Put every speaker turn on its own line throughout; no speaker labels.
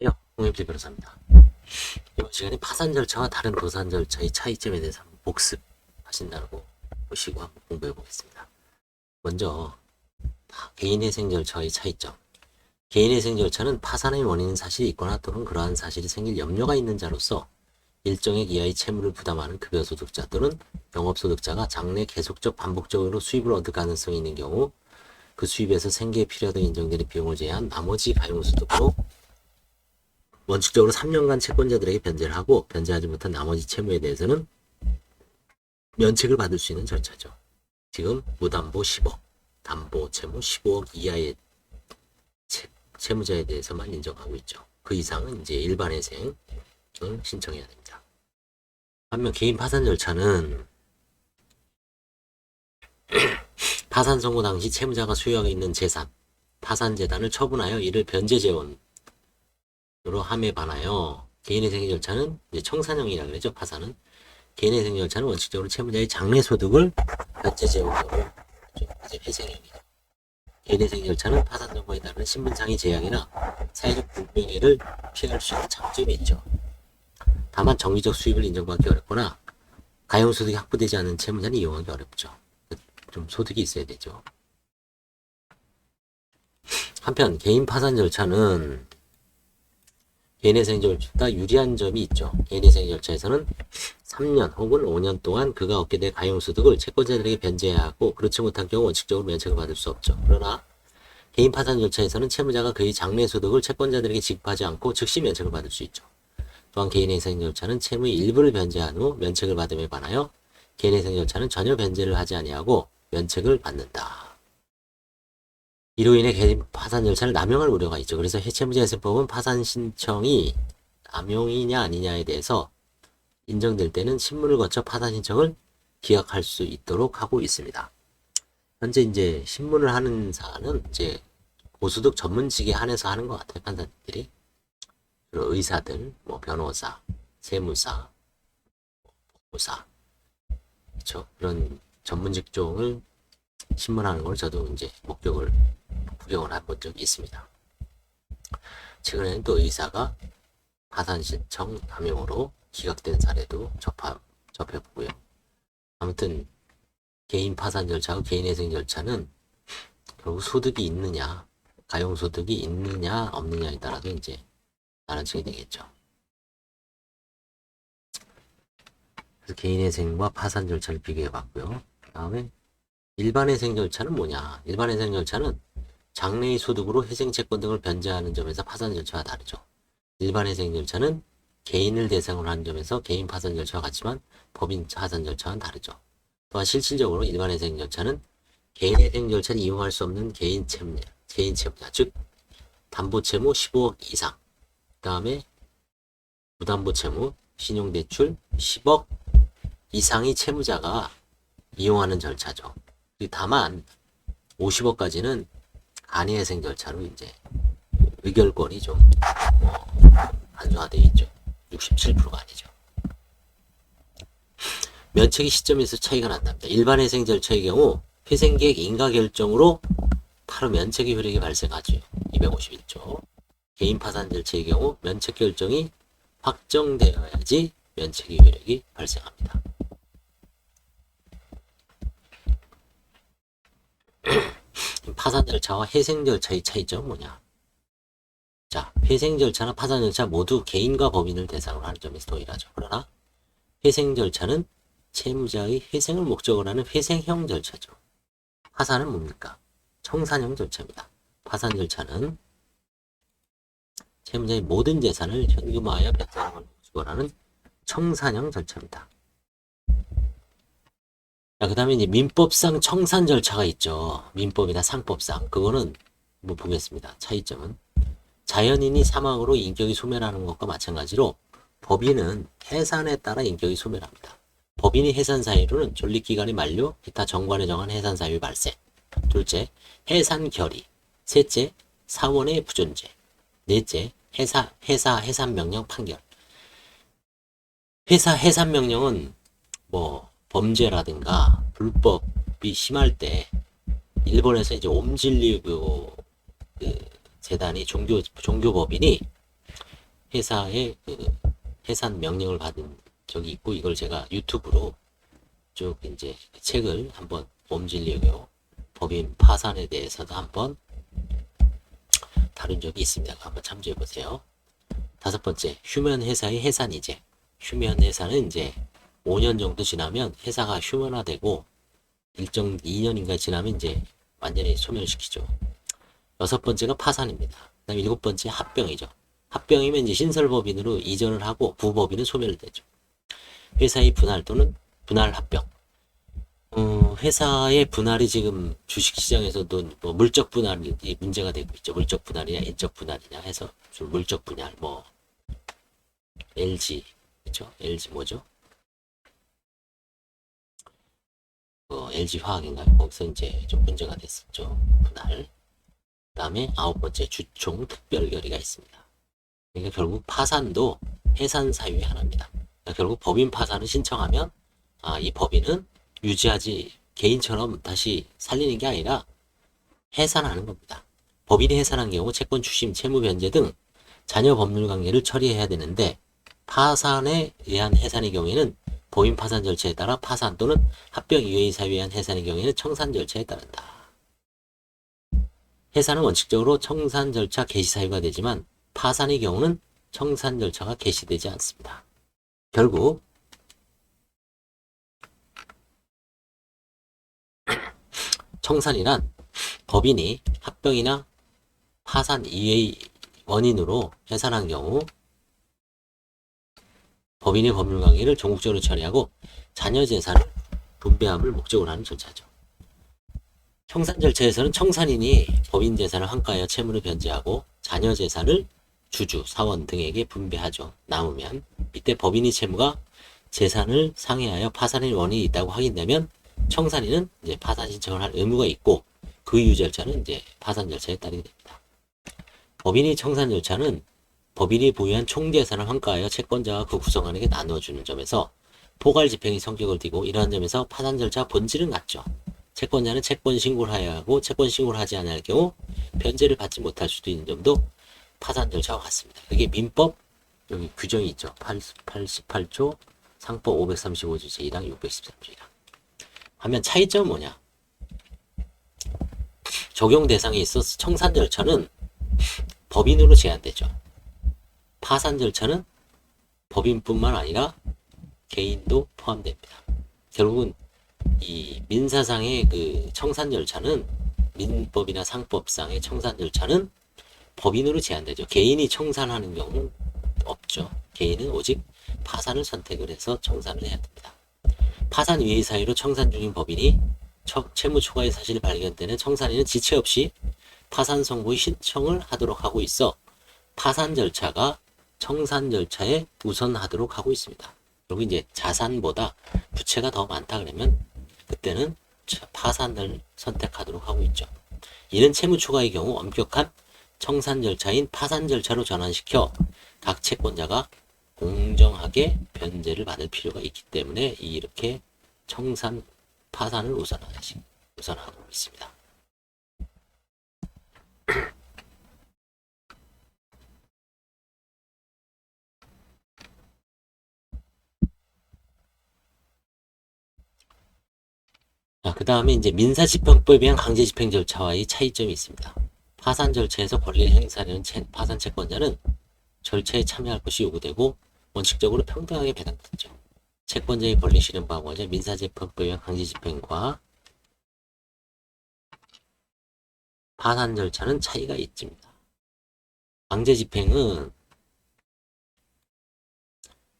안녕하세요. 홍영필 변호사입니다. 이번 시간에 파산 절차와 다른 도산 절차의 차이점에 대해서 한번 복습하신다고 보시고 한번 공부해 보겠습니다. 먼저 개인회생 절차의 차이점. 개인회생 절차는 파산의 원인인 사실이 있거나 또는 그러한 사실이 생길 염려가 있는 자로서 일정액 이하의 채무를 부담하는 급여소득자 또는 영업소득자가 장래 계속적 반복적으로 수입을 얻을 가능성이 있는 경우 그 수입에서 생계에 필요하다고 인정되는 비용을 제외한 나머지 가용소득으로 원칙적으로 3년간 채권자들에게 변제를 하고 변제하지 못한 나머지 채무에 대해서는 면책을 받을 수 있는 절차죠. 지금 무담보 10억, 담보 채무 15억 이하의 채무자에 대해서만 인정하고 있죠. 그 이상은 이제 일반회생을 신청해야 됩니다. 반면 개인 파산 절차는 파산 선고 당시 채무자가 소유하고 있는 재산, 파산재단을 처분하여 이를 변제재원으로 함에 반하여 개인회생 절차는 이제 청산형이라고 그러죠. 파산은 개인회생 절차는 원칙적으로 채무자의 장래소득을 변제재원으로 이제 회생형이다. 개인회생 절차는 파산 선고에 따른 신분상의 제약이나 사회적 불명예를 피할 수 있는 장점이 있죠. 다만 정기적 수입을 인정받기 어렵거나 가용소득이 확보되지 않은 채무자는 이용하기 어렵죠. 좀 소득이 있어야 되죠. 한편 개인 파산 절차는 개인회생 절차보다 유리한 점이 있죠. 개인회생 절차에서는 3년 혹은 5년 동안 그가 얻게 될 가용소득을 채권자들에게 변제해야 하고 그렇지 못한 경우 원칙적으로 면책을 받을 수 없죠. 그러나 개인 파산 절차에서는 채무자가 그의 장래소득을 채권자들에게 지급하지 않고 즉시 면책을 받을 수 있죠. 또한 개인회생 절차는 채무의 일부를 변제한 후 면책을 받음에 반하여 개인회생 절차는 전혀 변제를 하지 아니하고 면책을 받는다. 이로 인해 개인 파산 절차를 남용할 우려가 있죠. 그래서 채무자회생법은 파산 신청이 남용이냐 아니냐에 대해서 인정될 때는 신문을 거쳐 파산 신청을 기각할 수 있도록 하고 있습니다. 현재 이제 신문을 하는 사안은 이제 고소득 전문직에 한해서 하는 것 같아요. 판사들이. 그리고 의사들, 뭐 변호사, 세무사, 보사, 그렇죠. 그런 전문 직종을 신문하는 걸 저도 이제 구경을 해본 적이 있습니다. 최근에는 또 의사가 파산 신청 남용으로 기각된 사례도 접해보고요. 아무튼 개인 파산 절차와 개인회생 절차는 결국 소득이 있느냐, 가용소득이 있느냐 없느냐에 따라서 이제 나눠지게 되겠죠. 그래서 개인회생과 파산 절차를 비교해봤고요. 그 다음에 일반회생 절차는 뭐냐? 일반회생 절차는 장래의 소득으로 회생채권 등을 변제하는 점에서 파산 절차와 다르죠. 일반회생 절차는 개인을 대상으로 하는 점에서 개인 파산 절차와 같지만 법인 파산 절차와는 다르죠. 또한 실질적으로 일반회생 절차는 개인회생 절차를 이용할 수 없는 개인 채무자, 즉 담보채무 15억 이상, 그 다음에 무담보채무, 신용대출 10억 이상의 채무자가 이용하는 절차죠. 다만 50억까지는 간이회생 절차로 이제 의결권이 좀 간소화되어 있죠. 67%가 아니죠. 면책의 시점에서 차이가 난답니다. 일반회생 절차의 경우 회생계획 인가 결정으로 바로 면책의 효력이 발생하죠. 251조. 개인 파산 절차의 경우 면책 결정이 확정되어야지 면책의 효력이 발생합니다. 파산 절차와 회생 절차의 차이점은 뭐냐? 자, 회생 절차나 파산 절차 모두 개인과 법인을 대상으로 하는 점에서 동일하죠. 그러나 회생 절차는 채무자의 회생을 목적으로 하는 회생형 절차죠. 파산은 뭡니까? 청산형 절차입니다. 파산 절차는 채무자의 모든 재산을 현금화하여 변제하는 걸 목적으로 하는 청산형 절차입니다. 자, 그 다음에 이제 민법상 청산 절차가 있죠. 민법이나 상법상. 그거는 뭐 보겠습니다. 차이점은. 자연인이 사망으로 인격이 소멸하는 것과 마찬가지로 법인은 해산에 따라 인격이 소멸합니다. 법인이 해산 사유로는 존립기간이 만료, 기타 정관에 정한 해산 사유 발생. 둘째, 해산 결의. 셋째, 사원의 부존재. 넷째, 회사 해산 명령 판결. 회사 해산 명령은 뭐 범죄라든가 불법이 심할 때 일본에서 이제 옴진리교 그 재단이 종교법인이 회사의 그 해산 명령을 받은 적이 있고, 이걸 제가 유튜브로 쭉 이제 책을 한번 옴질리고 법인 파산에 대해서도 한번 다룬 적이 있습니다. 한번 참조해 보세요. 다섯 번째, 휴면 회사의 해산이제. 휴면 회사는 이제 5년 정도 지나면 회사가 휴면화되고 일정 2년인가 지나면 이제 완전히 소멸시키죠. 여섯 번째가 파산입니다. 그다음 일곱 번째 합병이죠. 합병이면 이제 신설법인으로 이전을 하고 부법인은 소멸되죠. 회사의 분할 또는 분할 합병. 회사의 분할이 지금 주식시장에서도 뭐 물적 분할이 문제가 되고 있죠. 물적 분할이냐 인적 분할이냐 해서 물적 분할 뭐 LG 그렇죠? LG 뭐죠? LG 화학인가요? 거기서 이제 좀 문제가 됐었죠. 분할. 그다음에 아홉 번째 주총 특별 결의가 있습니다. 그러니까 결국 파산도 해산 사유의 하나입니다. 그러니까 결국 법인 파산을 신청하면 이 법인은 유지하지 개인처럼 다시 살리는 게 아니라 해산하는 겁니다. 법인이 해산한 경우 채권 추심, 채무 변제 등 자녀 법률 관계를 처리해야 되는데 파산에 의한 해산의 경우에는 법인 파산 절차에 따라 파산 또는 합병 이외의 사유에 의한 해산의 경우에는 청산 절차에 따른다. 해산은 원칙적으로 청산 절차 개시 사유가 되지만 파산의 경우는 청산 절차가 개시되지 않습니다. 결국 청산이란 법인이 합병이나 파산 이외의 원인으로 해산한 경우 법인의 법률관계를 종국적으로 처리하고 자녀 재산을 분배함을 목적으로 하는 절차죠. 청산 절차에서는 청산인이 법인 재산을 환가하여 채무를 변제하고 자녀 재산을 주주, 사원 등에게 분배하죠. 남으면 이때 법인의 채무가 재산을 상회하여 파산의 원인이 있다고 확인되면 청산인은 이제 파산 신청을 할 의무가 있고 그 이유 절차는 이제 파산 절차에 따르게 됩니다. 법인의 청산 절차는 법인이 보유한 총재산을 환가하여 채권자와 그 구성원에게 나누어주는 점에서 포괄 집행의 성격을 띠고 이러한 점에서 파산 절차 본질은 같죠. 채권자는 채권 신고를 해야 하고 채권 신고를 하지 않을 경우 변제를 받지 못할 수도 있는 점도 파산 절차와 같습니다. 그게 민법 여기 규정이 있죠. 88조 상법 535조 제1항 613조이랑 하면 차이점은 뭐냐? 적용 대상에 있어서 청산 절차는 법인으로 제한되죠. 파산 절차는 법인뿐만 아니라 개인도 포함됩니다. 결국은 이 민사상의 그 청산 절차는 민법이나 상법상의 청산 절차는 법인으로 제한되죠. 개인이 청산하는 경우는 없죠. 개인은 오직 파산을 선택을 해서 청산을 해야 됩니다. 파산 이외의 사유로 청산 중인 법인이 채무 초과의 사실이 발견되는 청산인은 지체 없이 파산 선고의 신청을 하도록 하고 있어 파산 절차가 청산 절차에 우선하도록 하고 있습니다. 그리고 이제 자산보다 부채가 더 많다 그러면 그때는 파산을 선택하도록 하고 있죠. 이는 채무 초과의 경우 엄격한 청산 절차인 파산 절차로 전환시켜 각 채권자가 공정하게 변제를 받을 필요가 있기 때문에 이렇게 청산 파산을 우선하고 있습니다. 그 다음에 이제 민사집행법에 의한 강제집행 절차와의 차이점이 있습니다. 파산 절차에서 권리를 행사하려는 파산 채권자는 절차에 참여할 것이 요구되고 원칙적으로 평등하게 배당받죠. 채권자의 권리 실현 방어자 민사집행법에 의한 강제집행과 파산 절차는 차이가 있습니다. 강제집행은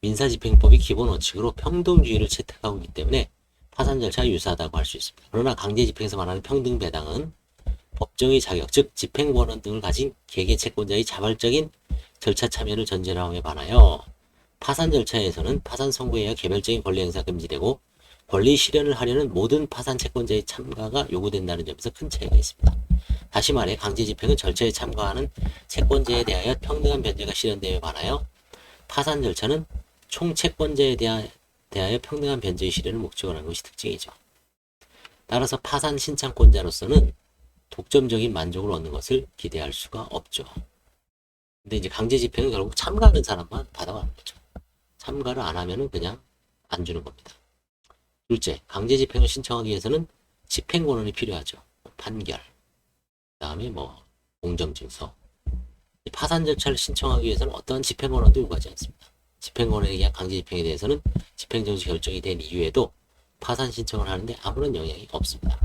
민사집행법이 기본 원칙으로 평등주의를 채택하고 있기 때문에 파산 절차가 유사하다고 할 수 있습니다. 그러나 강제집행에서 말하는 평등배당은 법정의 자격, 즉 집행권한 등을 가진 개개 채권자의 자발적인 절차 참여를 전제로 함에 반하여 파산 절차에서는 파산 선고에 의해 개별적인 권리 행사가 금지되고 권리 실현을 하려는 모든 파산 채권자의 참가가 요구된다는 점에서 큰 차이가 있습니다. 다시 말해 강제집행은 절차에 참가하는 채권자에 대하여 평등한 변제가 실현됨에 반하여 파산 절차는 총 채권자에 대하여 평등한 변제의 실현을 목적으로 하는 것이 특징이죠. 따라서 파산 신청권자로서는 독점적인 만족을 얻는 것을 기대할 수가 없죠. 근데 이제 강제 집행은 결국 참가하는 사람만 받아가는 거죠. 참가를 안 하면은 그냥 안 주는 겁니다. 둘째, 강제 집행을 신청하기 위해서는 집행 권한이 필요하죠. 판결, 그다음에 뭐 공정증서. 파산 절차를 신청하기 위해서는 어떠한 집행 권한도 요구하지 않습니다. 집행 권한에 의한 강제 집행에 대해서는 집행정지 결정이 된 이후에도 파산 신청을 하는데 아무런 영향이 없습니다.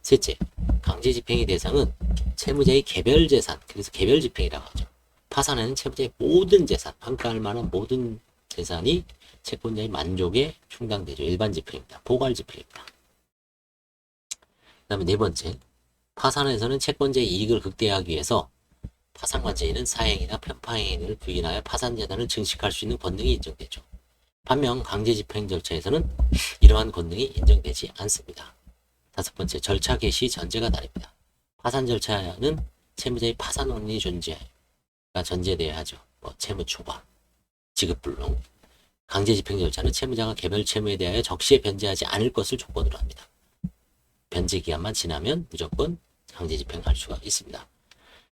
셋째, 강제 집행의 대상은 채무자의 개별 재산, 그래서 개별 집행이라고 하죠. 파산에는 채무자의 모든 재산, 환가할 만한 모든 재산이 채권자의 만족에 충당되죠. 일반 집행입니다. 포괄 집행입니다. 그 다음에 네 번째, 파산에서는 채권자의 이익을 극대화하기 위해서 파산관제인은 사행이나 편파행위를 부인하여 파산재단을 증식할 수 있는 권능이 인정되죠. 반면 강제집행 절차에서는 이러한 권능이 인정되지 않습니다. 다섯 번째, 절차 개시 전제가 다릅니다. 파산 절차는 채무자의 파산 원인이 전제되어야 하죠. 뭐 채무 초과, 지급불능. 강제집행 절차는 채무자가 개별 채무에 대하여 적시에 변제하지 않을 것을 조건으로 합니다. 변제 기간만 지나면 무조건 강제집행할 수가 있습니다.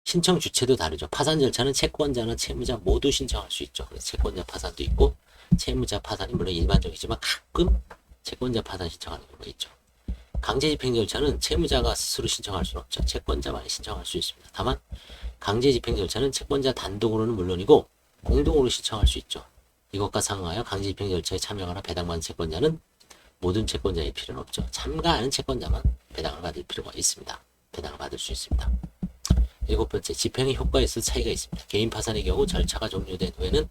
신청 주체도 다르죠. 파산 절차는 채권자나 채무자 모두 신청할 수 있죠. 그래서 채권자 파산도 있고 채무자 파산이 물론 일반적이지만 가끔 채권자 파산 신청하는 경우가 있죠. 강제집행 절차는 채무자가 스스로 신청할 수는 없죠. 채권자만이 신청할 수 있습니다. 다만 강제집행 절차는 채권자 단독으로는 물론이고 공동으로 신청할 수 있죠. 이것과 상응하여 강제집행 절차에 참여하거나 배당받은 채권자는 모든 채권자의 필요는 없죠. 참가하는 채권자만 배당을 받을 필요가 있습니다. 배당을 받을 수 있습니다. 일곱 번째, 집행의 효과에 있어 차이가 있습니다. 개인 파산의 경우 절차가 종료된 후에는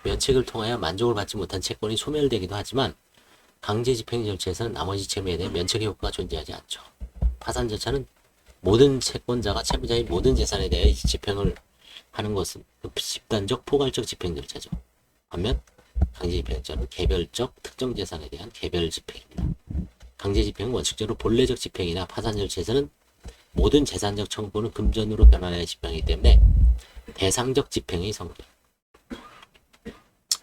면책을 통하여 만족을 받지 못한 채권이 소멸되기도 하지만 강제 집행 절차에서는 나머지 채무에 대해 면책의 효과가 존재하지 않죠. 파산 절차는 모든 채권자가 채무자의 모든 재산에 대해 집행을 하는 것은 집단적 포괄적 집행 절차죠. 반면 강제 집행 절차는 개별적 특정 재산에 대한 개별 집행입니다. 강제 집행은 원칙적으로 본래적 집행이나 파산 절차에서는 모든 재산적 청구는 금전으로 변환해야 집행이기 때문에 대상적 집행이 성립.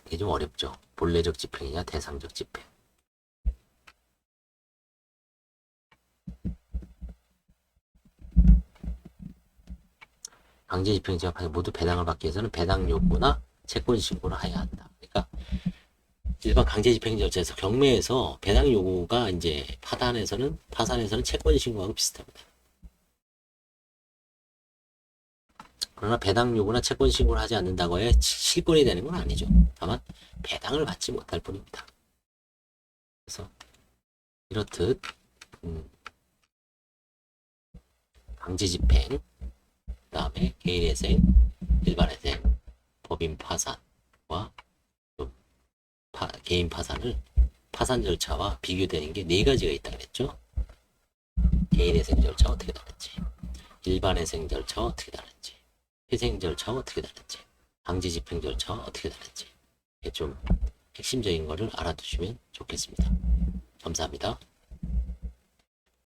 이게 좀 어렵죠. 본래적 집행이냐 대상적 집행. 강제 집행 제압하여 모두 배당을 받기 위해서는 배당 요구나 채권 신고를 해야 한다. 그러니까 일반 강제 집행 절차에서 경매에서 배당 요구가 이제 파산에서는 채권 신고하고 비슷합니다. 그러나 배당 요구나 채권 신고를 하지 않는다고 해 실권이 되는 건 아니죠. 다만 배당을 받지 못할 뿐입니다. 그래서 이렇듯 강제 집행, 그 다음에 개인회생, 일반회생, 법인 파산과 개인 파산을 파산 절차와 비교되는 게 네 가지가 있다 그랬죠. 개인회생 절차가 어떻게 다른지, 일반회생 절차가 어떻게 다른지, 회생 절차가 어떻게 다른지, 강제 집행 절차가 어떻게 다른지 좀 핵심적인 거를 알아두시면 좋겠습니다. 감사합니다.